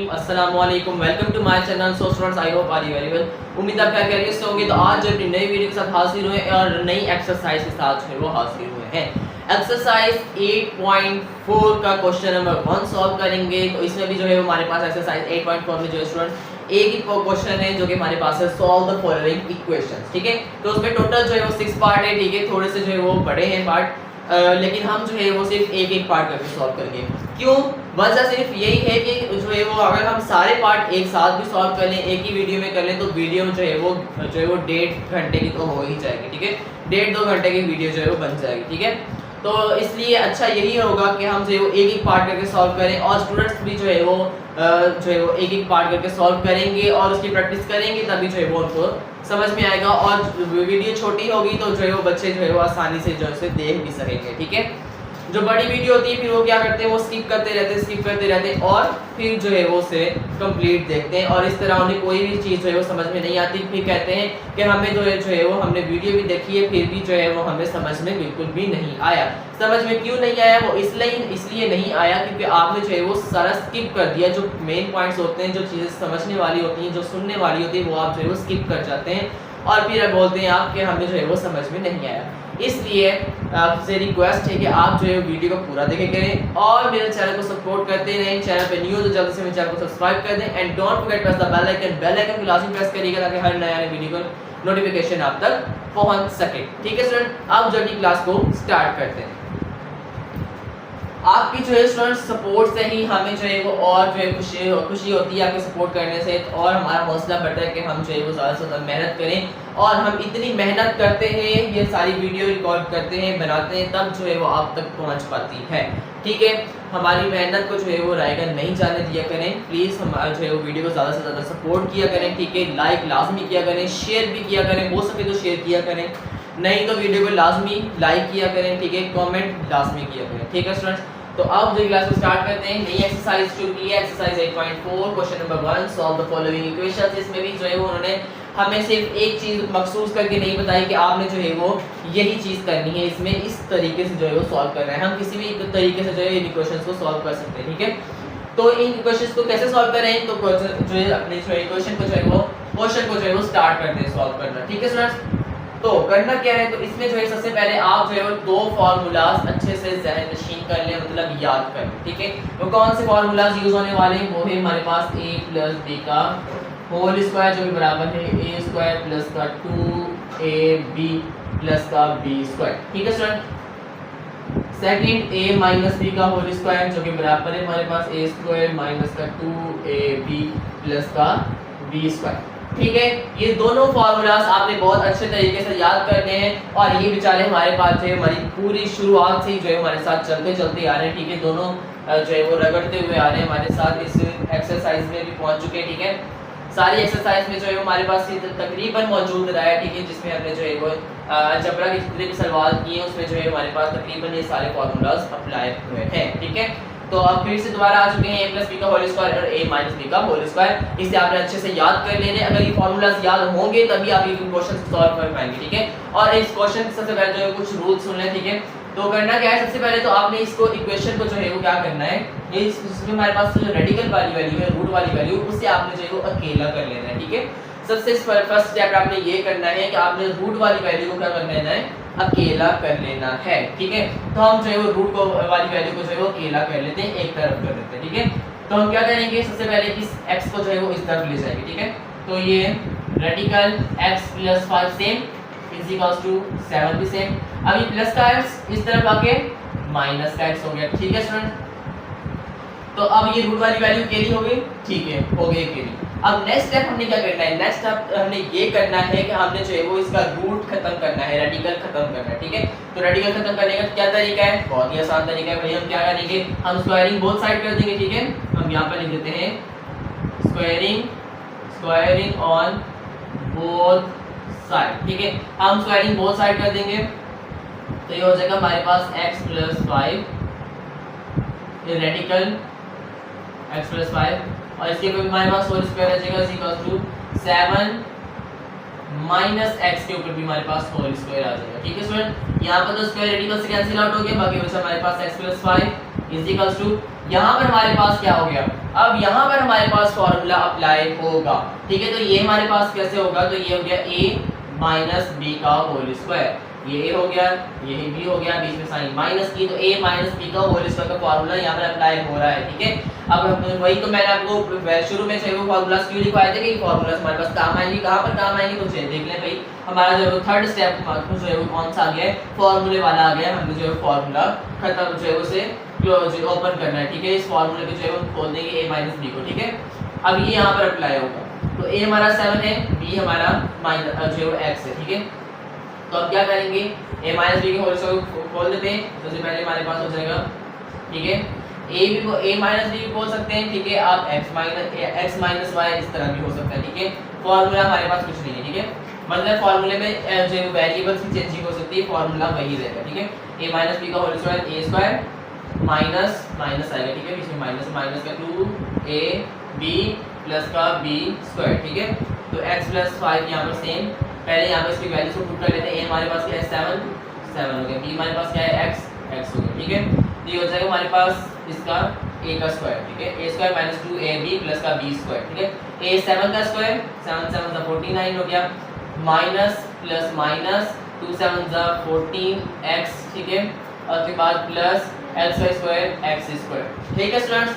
रहीम अस्सलाम वालेकुम welcome to my channel. So students I hope are you very well. उम्मीद है आप खैरियत से होंगे। तो आज अपनी नई वीडियो के साथ हाजिर हुए और नई एक्सरसाइज के साथ जो है वो हाजिर हुए हैं। एक्सरसाइज 8.4 का क्वेश्चन नंबर 1 सॉल्व करेंगे। तो इसमें भी जो है हमारे पास एक्सरसाइज 8.4 में जो है स्टूडेंट एक ही क्वेश्चन है जो कि हमारे पास है, सॉल्व द फॉलोइंग इक्वेशंस। ठीक है, तो उसमें टोटल जो है वो 6 पार्ट है। ठीक है, थोड़े से जो है वो बड़े हैं पार्ट, लेकिन हम जो है वो सिर्फ एक एक पार्ट करके सॉल्व करेंगे। क्यों? वजह सिर्फ यही है कि जो है वो अगर हम सारे पार्ट एक साथ भी सॉल्व कर लें, एक ही वीडियो में कर लें, तो वीडियो जो है वो 1.5 घंटे की तो हो ही जाएगी। ठीक है, 1.5-2 घंटे की वीडियो जो है वो बन जाएगी। ठीक है, तो इसलिए अच्छा यही होगा कि हम जो है वो एक एक पार्ट करके सॉल्व करें और स्टूडेंट्स भी जो है वो एक एक पार्ट करके सॉल्व करेंगे और उसकी प्रैक्टिस करेंगे, तभी जो है वो उनको समझ में आएगा। और वीडियो छोटी होगी तो जो है वो बच्चे जो है वो आसानी से जो है देख भी सकेंगे। ठीक है, जो बड़ी वीडियो होती है फिर वो क्या करते हैं, वो स्किप करते रहते हैं और फिर जो है वो उसे कंप्लीट देखते हैं और इस तरह उन्हें कोई भी चीज़ जो है वो समझ में नहीं आती। फिर कहते हैं कि हमें जो है वो हमने वीडियो भी देखी है फिर भी जो है वो हमें समझ में बिल्कुल भी नहीं आया। समझ में क्यों नहीं आया? वो इसलिए नहीं आया क्योंकि आपने जो है वो सारा स्किप कर दिया। जो मेन पॉइंट्स होते हैं, जो चीज़ें समझने वाली होती हैं, जो सुनने वाली होती है, वो आप जो है वो स्किप कर जाते हैं और फिर बोलते हैं आप कि हमें जो है वो समझ में नहीं आया। इसलिए आपसे रिक्वेस्ट है कि आप जो है वीडियो को पूरा देखे करें और मेरे चैनल को सपोर्ट करते रहें। चैनल पे न्यू हो तो जल्दी से मेरे चैनल को सब्सक्राइब कर दें and don't forget press the bell icon को लाजमी प्रेस करिएगा ताकि हर नया वीडियो का नोटिफिकेशन आप तक पहुंच सके। ठीक है स्टूडेंट, अब जो अपनी क्लास को स्टार्ट करते हैं। आपकी जो है स्टूडेंट सपोर्ट से ही हमें जो है वो और जो है खुशी होती है आपके सपोर्ट करने से, और हमारा हौसला बढ़ता है कि हम जो है वो ज़्यादा से ज़्यादा मेहनत करें। और हम इतनी मेहनत करते हैं, ये सारी वीडियो रिकॉर्ड करते हैं, बनाते हैं, तब जो है वो आप तक पहुंच पाती है। ठीक है, हमारी मेहनत को जो है वो रायगा नहीं जाने दिया करें। प्लीज़ हमारा जो है वो वीडियो को ज़्यादा से ज़्यादा सपोर्ट किया करें। ठीक है, लाइक लाजमी किया करें, शेयर भी किया करें, हो सके तो शेयर किया करें, नहीं तो वीडियो को लाजमी लाइक किया करें। ठीक है, कमेंट लाजमी किया करें। ठीक है स्टूडेंट्स, तो अब जो क्लास को स्टार्ट करते हैं। नई एक्सरसाइज शुरू की है, exercise 8.4 question number 1 solve the following equations. इसमें भी जो है वो उन्होंने हमें सिर्फ एक चीज मखसूस करके नहीं बताई कि आपने जो है वो यही चीज करनी है, इसमें इस तरीके से जो है वो सॉल्व करना है। हम किसी भी तरीके से जो है इन इक्वेशंस को सॉल्व कर सकते हैं। ठीक है, तो इन इक्वेशंस को कैसे सॉल्व करें, तो जो है अपने जो इक्वेशन को जो है वो क्वेश्चन को जो है वो स्टार्ट करते हैं सॉल्व करना। ठीक है स्टूडेंट्स, तो करना क्या है, तो इसमें जो है सबसे पहले आप जो है वो 2 फार्मूलाज अच्छे से ज़हन नशीन कर लें, मतलब याद कर लें। ठीक है, तो कौन से फार्मूलाज यूज होने वाले हैं, वो है हमारे पास a प्लस b का होल स्क्वायर जो कि बराबर है a स्क्वायर प्लस का 2ab प्लस का b स्क्वायर। ठीक है student, second a minus b का होल स्क्वायर जो कि बराबर है हमारे पास a स्क्वायर माइनस का 2ab प्लस का b स्क्वायर। ठीक है, ये दोनों फार्मूलाज आपने बहुत अच्छे तरीके से याद करने हैं और ये बेचारे हमारे पास जो है हमारी पूरी शुरुआत से ही जो है हमारे साथ चलते चलते आ रहे हैं। ठीक है, दोनों जो है वो रगड़ते हुए आ रहे हैं हमारे साथ, इस एक्सरसाइज में भी पहुंच चुके हैं। ठीक है, सारी एक्सरसाइज में जो है हमारे पास तकरीबन मौजूद रहा है। ठीक है, जिसमें हमने जो है वो अलजबरा के जितने भी सवाल किए हैं उसमें जो है हमारे पास तकरीबन ये सारे फार्मूलाज अप्लाई हुए हैं। ठीक है, तो अब फिर से दोबारा आ चुके हैं a प्लस बी का होल स्क्वायर और a माइनस बी का होल स्क्वायर। इसे आपने अच्छे से याद कर लेने। अगर ये फार्मूलाज याद होंगे तभी आप ये क्वेश्चन सॉल्व कर पाएंगे। ठीक है, और इस क्वेश्चन सबसे पहले जो है कुछ रूल सुन लें। ठीक है, तो करना क्या है, सबसे पहले तो आपने इसको इक्वेशन को जो है वो क्या करना है, ये इसमें हमारे पास जो रेडिकल वाली वैल्यू है, रूट वाली वैल्यू, उससे आपने जो है वो अकेला कर लेना है। ठीक है, सबसे फर्स्ट स्टेप आपने ये करना है कि आपने रूट वाली वैल्यू को क्या कर लेना है, अकेला कर लेना है। ठीक है, तो हम जो है वो रूट को वाली वैल्यू को जो है वो अकेला कर लेते हैं, एक तरफ कर देते हैं। ठीक है, तो हम क्या करेंगे, सबसे पहले इस x को जो है वो इस तरफ ले जाएंगे। ठीक है, तो ये radical x plus 5 same is equals to 7 भी सेम। अब ये प्लस का x इस तरफ आके माइनस का x हो गया। ठीक है स्टूडेंट, तो अब ये रूट वाली वैल्यू केली हो गई। ठीक है, हो गई केली। अब नेक्स्ट स्टेप हमने क्या करना है, नेक्स्ट स्टेप हमने ये करना है कि हमने जो है वो इसका रूट खत्म करना है, रेडिकल खत्म करना है। ठीक है, तो रेडिकल खत्म करने का क्या तरीका है, बहुत ही आसान तरीका है भाई। हम क्या करेंगे, हम स्क्वायरिंग बोथ साइड कर देंगे। ठीक है, हम यहाँ पर लिख देते हैं स्क्वायरिंग ऑन बोथ साइड। ठीक है, हम स्क्वायरिंग बोथ साइड कर देंगे तो ये हो जाएगा हमारे पास x plus 5 radical x plus 5 और इसके ऊपर हमारे पास होल स्क्वायर आ जाएगा इक्वल टू 7 माइनस x के ऊपर भी हमारे पास होल स्क्वायर आ जाएगा। ठीक है स्टूडेंट, यहाँ पर तो स्क्वायर रेडिकल से कैंसिल आउट हो गया, बाकी बचा हमारे पास x plus 5 is equals to, यहाँ पर हमारे पास क्या हो गया, अब यहाँ पर हमारे पास फॉर्मूला अप्लाई होगा, ठीक है। तो ये हमारे पास कैसे होगा, तो ये हो गया a माइनस बी का होल स्क्वायर, ये a हो गया, ये b हो गया, बीच में साइन माइनस की, तो a माइनस बी का होल स्क्वायर का फॉर्मूला यहाँ पर अप्लाई हो रहा है, ठीक है। अब वही तो मैंने आपको शुरू में से वो फॉर्मूलास क्यों लिखवाए थे कि फॉर्मूलास हमारे पास काम आएंगे, कहाँ पर काम आएंगे, तो देख लें भाई, हमारा जो थर्ड स्टेप जो है वो कौन सा आ गया है, फॉर्मूले वाला आ गया है। हमने जो है फॉर्मूला खत्म जो है उसे क्लोज ओपन करना है, ठीक है। इस फॉर्मूले को जो है हम खोल देंगे a माइनस बी को, ठीक है। अब ये यहाँ पर अप्लाई होगा, तो a हमारा 7 है, b हमारा माइनस जो है x है, ठीक है। तो अब क्या करेंगे, a माइनस बी के होल स्क्वायर को खोल देते हैं, सबसे पहले हमारे पास हो जाएगा, ठीक है। a माइनस बी भी बोल सकते हैं, ठीक है। आप x माइनस y इस तरह भी हो सकता है, ठीक है। फॉर्मूला हमारे पास कुछ नहीं है, ठीक है। मतलब फॉर्मूले में जो वेरिएबल्स की चेंजिंग हो सकती है, फॉर्मूला वही रहेगा, ठीक है। a माइनस बी का whole square a square minus minus आएगा, ठीक है, बीच में माइनस, माइनस का 2ab प्लस का b स्क्वायर, ठीक है। तो x प्लस 5 यहाँ पर सेम, पहले यहाँ पर इसकी वैल्यूज को पुट कर लेते हैं। a हमारे पास क्या है 7 हो गया, b हमारे पास क्या है x हो गया, ठीक है। तो ये हो जाएगा हमारे पास इसका a का स्क्वायर, ठीक है, a square minus 2ab plus का b स्क्वायर, ठीक है। a 7 का स्क्वायर 7 7 49 हो गया, माइनस प्लस माइनस 2 7 14x, ठीक है, और उसके बाद plus x square x square, ठीक है स्टूडेंट्स।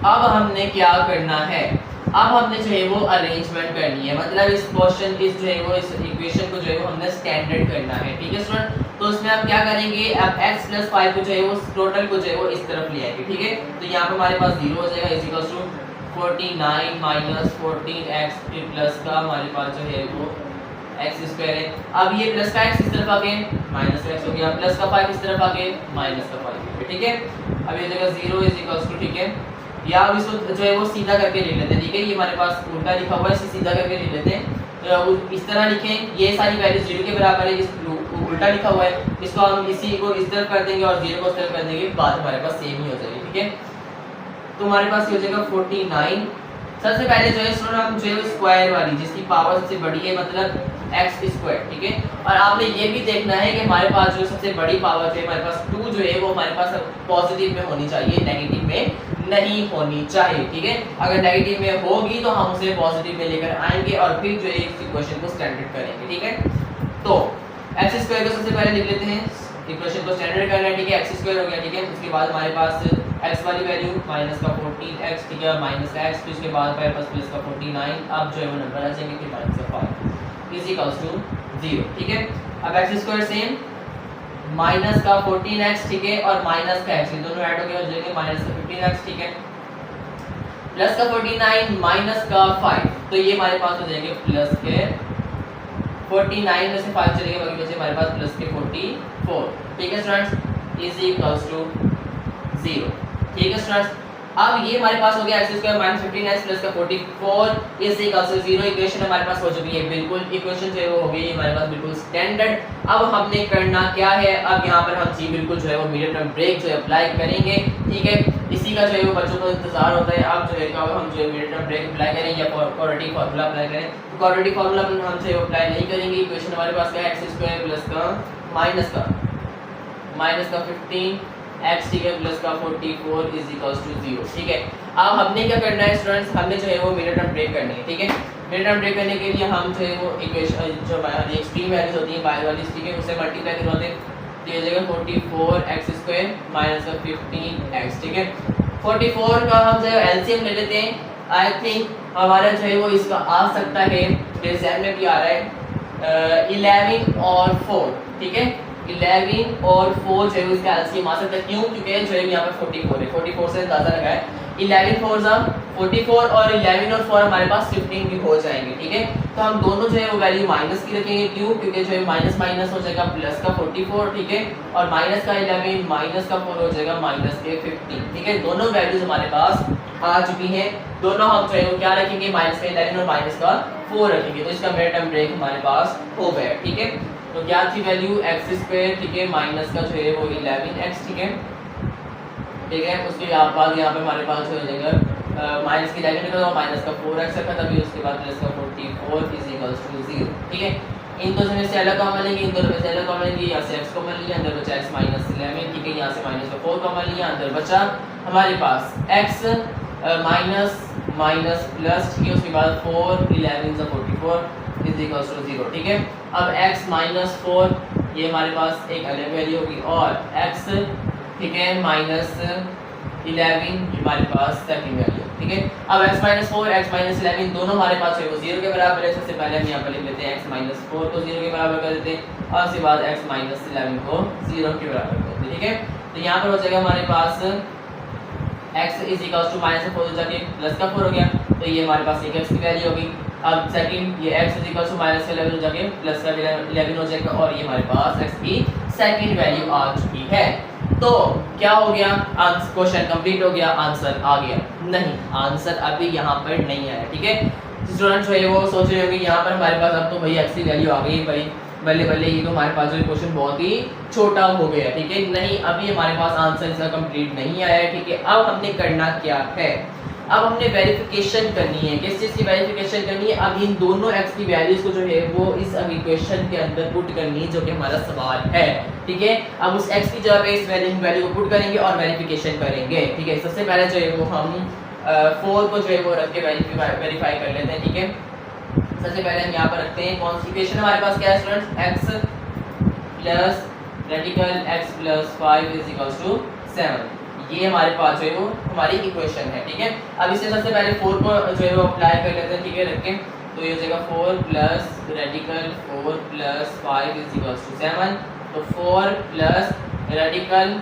अब हमने क्या करना है, अब हमने जो है वो अरेंजमेंट करनी है, मतलब इस क्वेश्चन की जो है वो इस इक्वेशन को जो है वो हमने स्टैंडर्ड करना है, ठीक है स्टूडेंट। तो उसमें आप क्या करेंगे, अब x प्लस 5 को जो है वो टोटल को जो है वो इस तरफ ले आएंगे, ठीक है। तो यहाँ पे हमारे पास 0 हो जाएगा, is equals to 49 minus 14x plus का हमारे पास जो है वो x स्क्वायर है। अब ये प्लस का x इस तरफ आ गए, माइनस का x हो गया, प्लस का 5 इस तरफ आ गए, माइनस का 5 हो गया, ठीक है। अब ये जगह 0 इज इक्वल्स टू, ठीक है, या अब इसको जो है वो सीधा करके ले लेते हैं, ठीक है। ये हमारे पास उल्टा लिखा हुआ है, इसे सीधा करके ले लेते हैं। तो इस तरह लिखें, ये सारी वैल्यूज 0 के बराबर है, इस उल्टा लिखा हुआ है, इसको हम इसी को इस तरफ कर देंगे और 0 को इस तरफ कर देंगे, बात हमारे पास सेम ही हो जाएगी, ठीक है। तो हमारे पास ये हो जाएगा 49। सबसे पहले जो है स्टूडेंट हम जो है स्क्वायर वाली जिसकी पावर सबसे बड़ी है, मतलब x स्क्वायर, ठीक है। और आपने ये भी देखना है कि हमारे पास जो सबसे बड़ी पावर है हमारे पास 2 जो है वो हमारे पास पॉजिटिव में होनी चाहिए, नेगेटिव में नहीं होनी चाहिए, ठीक है। अगर नेगेटिव में होगी तो हम उसे पॉजिटिव में लेकर आएंगे और फिर जो है इस इक्वेशन को स्टैंडर्ड करेंगे, ठीक है। तो x स्क्वायर को सबसे पहले लिख लेते हैं, इक्वेशन को स्टैंडर्ड करना है, ठीक है। x स्क्वायर हो गया, ठीक है। उसके बाद हमारे पास x वाली वैल्यू माइनस का 14x, ठीक है, माइनस का x, फिर उसके बाद हमारे पास प्लस का 49, अब जो है वो नंबर आ जाएंगे फिर माइनस का 5 इज इक्वल्स टू 0, ठीक है। अब x स्क्वायर सेम माइनस का 14x, ठीक है, और माइनस का x, ये दोनों ऐड हो गए, हो जाएंगे माइनस का 15x, ठीक है, प्लस का 49 माइनस का 5, तो ये हमारे पास हो जाएंगे प्लस के 49 में से 5 चलेंगे, बाकी बचे हमारे पास प्लस के 44, ठीक है स्टूडेंट्स, इज इक्वल्स टू 0, ठीक है स्टूडेंट्स। अब ये हमारे पास हो गया x square minus 15x plus का 44 इज इक्वल्स टू 0, इक्वेशन हमारे पास हो चुकी है, बिल्कुल इक्वेशन जो है वो हो गई हमारे पास बिल्कुल स्टैंडर्ड। अब हमने करना क्या है, अब यहाँ पर हम जी बिल्कुल जो है वो मीडियम टर्म ब्रेक जो है अप्लाई करेंगे, ठीक है। इसी का जो है वो बच्चों को इंतजार होता है, अब जो है हम जो है मीडियम टर्म ब्रेक अप्लाई करें या क्वाड्रेटिक फार्मूला अप्लाई करें। तो क्वाड्रेटिक फार्मूला हम जो है अप्लाई नहीं करेंगे, इक्वेशन हमारे पास क्या है, x स्क्वायर प्लस का माइनस का 15x, ठीक है, प्लस का 44 इज इक्वल्स टू 0, ठीक है। अब हमने क्या करना है स्टूडेंट्स, हमने जो है वो मिड टर्म ब्रेक करनी है, ठीक है। मिड टर्म ब्रेक करने के लिए हम जो है वो इक्वेशन जो एक्सट्रीम वैल्यूज होती हैं बाय वाली, ठीक है, उससे मल्टीप्लाई करवाते हैं, तो ये हो जाएगा 44x स्क्वायर माइनस का 15x, ठीक है। 44 का हम जो है एलसीएम ले लेते हैं, आई थिंक हमारा जो है वो इसका आ सकता है, एग्जाम में भी आ रहा है 11 और 4, ठीक है, 11 और 4 जो है इसका एलसीएम आ सकता है, क्यों, क्योंकि जो है यहाँ पर 44 है, 44 से अंदाजा लगाए 11 4 जा 44 और 11 और 4 हमारे पास 15 भी हो जाएंगे, ठीक है। तो हम दोनों जो है वो वैल्यू माइनस की रखेंगे, क्यों, क्योंकि जो है माइनस माइनस हो जाएगा प्लस का 44, ठीक है, और माइनस का 11 माइनस का 4 हो जाएगा माइनस के 15, ठीक है। दोनों वैल्यूज हमारे पास आ चुकी हैं, दोनों हम जो है वो क्या रखेंगे, माइनस का 11 और माइनस का 4 रखेंगे, तो इसका मिड टर्म ब्रेक हमारे पास हो गया, ठीक है। तो क्या थी वैल्यू x स्क्वायर, ठीक है, माइनस का जो है वो 11x, ठीक है, ठीक है। उसके बाद यहाँ पे हमारे पास हो जाएगा माइनस की 11 निकला और माइनस का 4x रखा था, फिर उसके बाद प्लस का 44 इज इक्वल्स टू 0, ठीक है। इन दोनों में से अलग कॉमन लेंगे, इन दोनों में से अलग कॉमन लेंगे, यहाँ से x कॉमन लिया, अंदर बचा x माइनस 11, ठीक है, यहाँ से माइनस 4 कॉमन लिया, अंदर बचा हमारे पास x माइनस माइनस प्लस, ठीक है, उसके बाद 4 11 44 इज इक्वल टू 0, ठीक है। अब x माइनस 4 ये हमारे पास एक अलग वैल्यू होगी और x, ठीक है, माइनस 11 हमारे पास सेकंड वैल्यू, ठीक है। अब x माइनस 4 x माइनस 11 दोनों हमारे पास है वो 0 के बराबर है। सबसे पहले हम यहाँ पर लिख लेते हैं x माइनस 4 को 0 के बराबर कर देते हैं और उसके बाद x माइनस 11 को 0 के बराबर कर देते हैं, ठीक है। तो यहाँ पर हो जाएगा हमारे पास x is equal to minus 4 जाके प्लस का 4 हो गया, तो ये हमारे पास एक x की वैल्यू होगी। अब सेकंड ये x is equal to minus 11 जाके प्लस का 11 हो जाएगा और ये हमारे पास x की सेकंड वैल्यू आ चुकी है। तो क्या हो गया, आंसर क्वेश्चन कंप्लीट हो गया, आंसर आ गया? नहीं, आंसर अभी यहाँ पर नहीं आया, ठीक है। स्टूडेंट जो है वो सोच रहे होंगे यहाँ पर हमारे पास अब तो भाई x की वैल्यू आ गई, भाई बल्ले बल्ले ये तो हमारे पास जो क्वेश्चन बहुत ही छोटा हो गया, ठीक है। नहीं, अभी हमारे पास आंसर इसका कंप्लीट नहीं आया है, ठीक है। अब हमने करना क्या है, अब हमने वेरिफिकेशन करनी है। किस चीज़ की वेरिफिकेशन करनी है? अब इन दोनों x की वैल्यूज को जो है वो इस इक्वेशन के अंदर पुट करनी है, जो कि हमारा सवाल है, ठीक है। अब उस x की जगह पे इस वैल्यू को पुट करेंगे और वेरिफिकेशन करेंगे, ठीक है। सबसे पहले जो है वो हम 4 को जो है वो रख के वेरीफाई कर लेते हैं, ठीक है। सबसे पहले हम यहाँ पर रखते हैं कौन सी इक्वेशन हमारे पास क्या है students, x plus radical x plus 5 is equal to 7, ये हमारे पास जो है वो हमारी इक्वेशन है, ठीक है। अब इससे सबसे पहले 4 को जो है वो अप्लाई कर लेते हैं, ठीक है, रख के। तो ये हो जाएगा 4 plus radical 4 plus 5 is equal to 7, तो 4 प्लस रेडिकल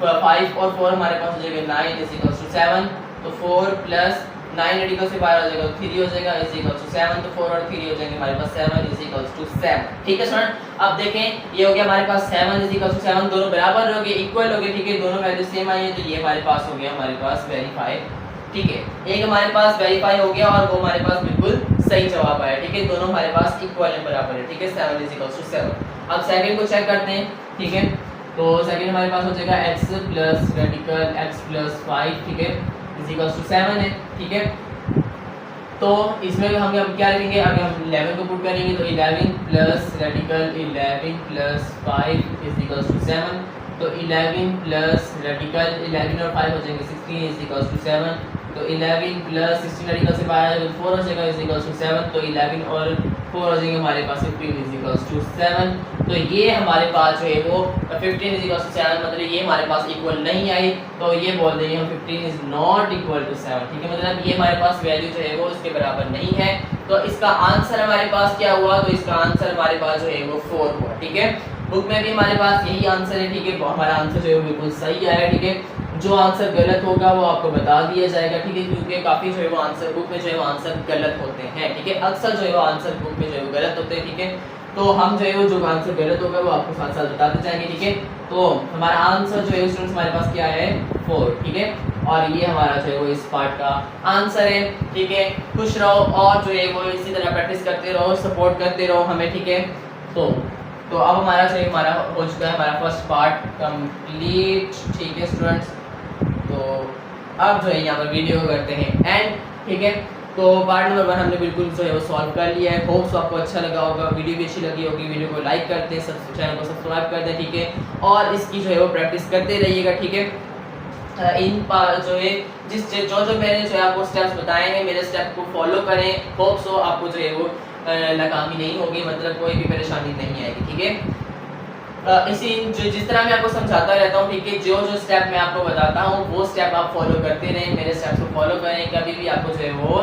5 और 4 हमारे पास हो जाएगा 9 इज इक्वल टू 7, तो 4 प्लस 9 रेडिकल से बाहर हो जाएगा तो 3 हो जाएगा इज इक्वल टू 7, तो 4 और 3 हो जाएंगे हमारे पास 7 इज इक्वल टू 7, ठीक है स्टूडेंट। अब देखें ये हो गया हमारे पास 7 इज इक्वल टू 7, दोनों बराबर हो गए, इक्वल हो गए, ठीक है, दोनों वैल्यू सेम आई है, तो ये हमारे पास हो गया हमारे पास वेरीफाई, ठीक है। एक हमारे पास वेरीफाई हो गया और वो हमारे पास बिल्कुल सही जवाब आया, ठीक है, दोनों हमारे पास इक्वल है, बराबर है, ठीक है, 7 इज इक्वल टू 7। अब सेकंड को चेक करते हैं, ठीक है। तो सेकंड हमारे पास हो जाएगा x plus radical x plus 5, ठीक है, इज इक्वल टू 7 है, ठीक है। तो इसमें हम क्या लिखेंगे, अगर हम 11 को पुट करेंगे तो 11 plus radical 11 plus 5 is equal to 7, तो 11 प्लस रेडिकल 11 और 5 हो जाएंगे 16 इज इक्वल टू 7, तो 11 प्लस 16 रेडिकल से बाहर 4 हो जाएगा इज इक्वल टू 7, तो 11 और 4 हो जाएंगे हमारे पास 15 इज इक्वल टू 7, तो ये हमारे पास जो है वो 15 इज इक्वल टू 7, मतलब ये हमारे पास इक्वल नहीं आई, तो ये बोल देंगे हम 15 इज नॉट इक्वल टू 7, ठीक है, मतलब ये हमारे पास वैल्यू जो है वो इसके बराबर नहीं है। तो इसका आंसर हमारे पास क्या हुआ, तो इसका आंसर हमारे पास जो है वो 4 हुआ, ठीक है। बुक में भी हमारे पास यही आंसर है, ठीक है, हमारा आंसर जो है वो बिल्कुल सही आया, ठीक है। जो आंसर गलत होगा वो आपको बता दिया जाएगा, ठीक है, क्योंकि काफ़ी जो है वो आंसर बुक में जो है वो आंसर गलत होते हैं, ठीक है, अक्सर जो है वो आंसर बुक में जो है वो गलत होते हैं, ठीक है। तो हम जो है वो जो आंसर गलत होगा वो आपको साथ साथ बताते जाएंगे, ठीक है। तो हमारा आंसर जो है स्टूडेंट्स हमारे पास क्या है 4, ठीक है, और ये हमारा जो है वो इस पार्ट का आंसर है, ठीक है। खुश रहो और जो है वो इसी तरह प्रैक्टिस करते रहो, सपोर्ट करते रहो हमें, ठीक है। तो अब हमारा जो है हमारा हो चुका है हमारा फर्स्ट पार्ट कंप्लीट, ठीक है स्टूडेंट्स। तो अब जो है यहाँ पर वीडियो करते हैं एंड, ठीक है। तो पार्ट नंबर 1 हमने बिल्कुल जो है वो सॉल्व कर लिया है। होप्स आपको अच्छा लगा होगा, वीडियो भी अच्छी लगी होगी, वीडियो को लाइक करते हैं, चैनल को सब्सक्राइब कर दें, ठीक है, और इसकी जो है वो प्रैक्टिस करते रहिएगा, ठीक है। इन जो है जो मैंने जो है आपको स्टेप्स बताए हैं, मेरे स्टेप को फॉलो करें, होप्स हो आपको जो है वो नाकामी नहीं होगी, मतलब कोई भी परेशानी नहीं आएगी, ठीक है। जिस तरह मैं आपको समझाता रहता हूँ, ठीक है, जो स्टेप मैं आपको बताता हूँ वो स्टेप आप फॉलो करते रहें, मेरे स्टेप्स को फॉलो करें, कभी भी आपको जो है वो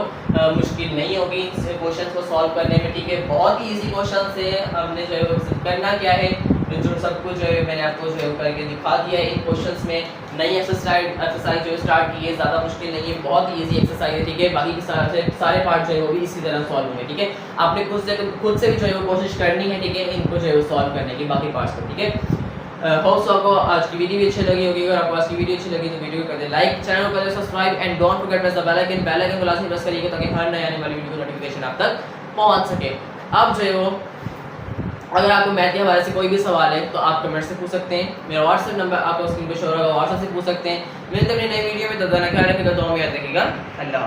मुश्किल नहीं होगी क्वेश्चन को सॉल्व करने में, ठीक है। बहुत ही इजी क्वेश्चन से हमने जो है वो करना क्या है, जो सब कुछ जो है मैंने आपको जो है करके दिखा दिया है इन क्वेश्चंस में। नई एक्सरसाइज जो स्टार्ट की है, ज़्यादा मुश्किल नहीं है, बहुत ही ईजी एक्सरसाइज है, ठीक है। बाकी के सारे पार्ट जो है वो भी इसी तरह सॉल्व होंगे, ठीक है। आपने खुद से भी जो है वो कोशिश करनी है, ठीक है, इनको जो है वो सॉल्व करने की, बाकी पार्ट्स को, ठीक है। होप्स आपको आज की वीडियो भी अच्छी लगी होगी, अगर आपको आज की वीडियो अच्छी लगी तो वीडियो को कर दें लाइक, चैनल को कर दें subscribe and don't forget press the bell icon को लाजमी प्रेस करिएगा ताकि हर नए आने वाली वीडियो की नोटिफिकेशन आप तक पहुंच सके। अब जो है वो अगर आपको मैथ के हवाले से कोई भी सवाल है तो आप कमेंट से पूछ सकते हैं, मेरा व्हाट्सएप नंबर आपको स्क्रीन पर शो होगा, व्हाट्सएप से पूछ सकते हैं। मिलते हैं नई वीडियो में, तब तक ख्याल रखिएगा, दुआ में याद रखिएगा, अल्लाह।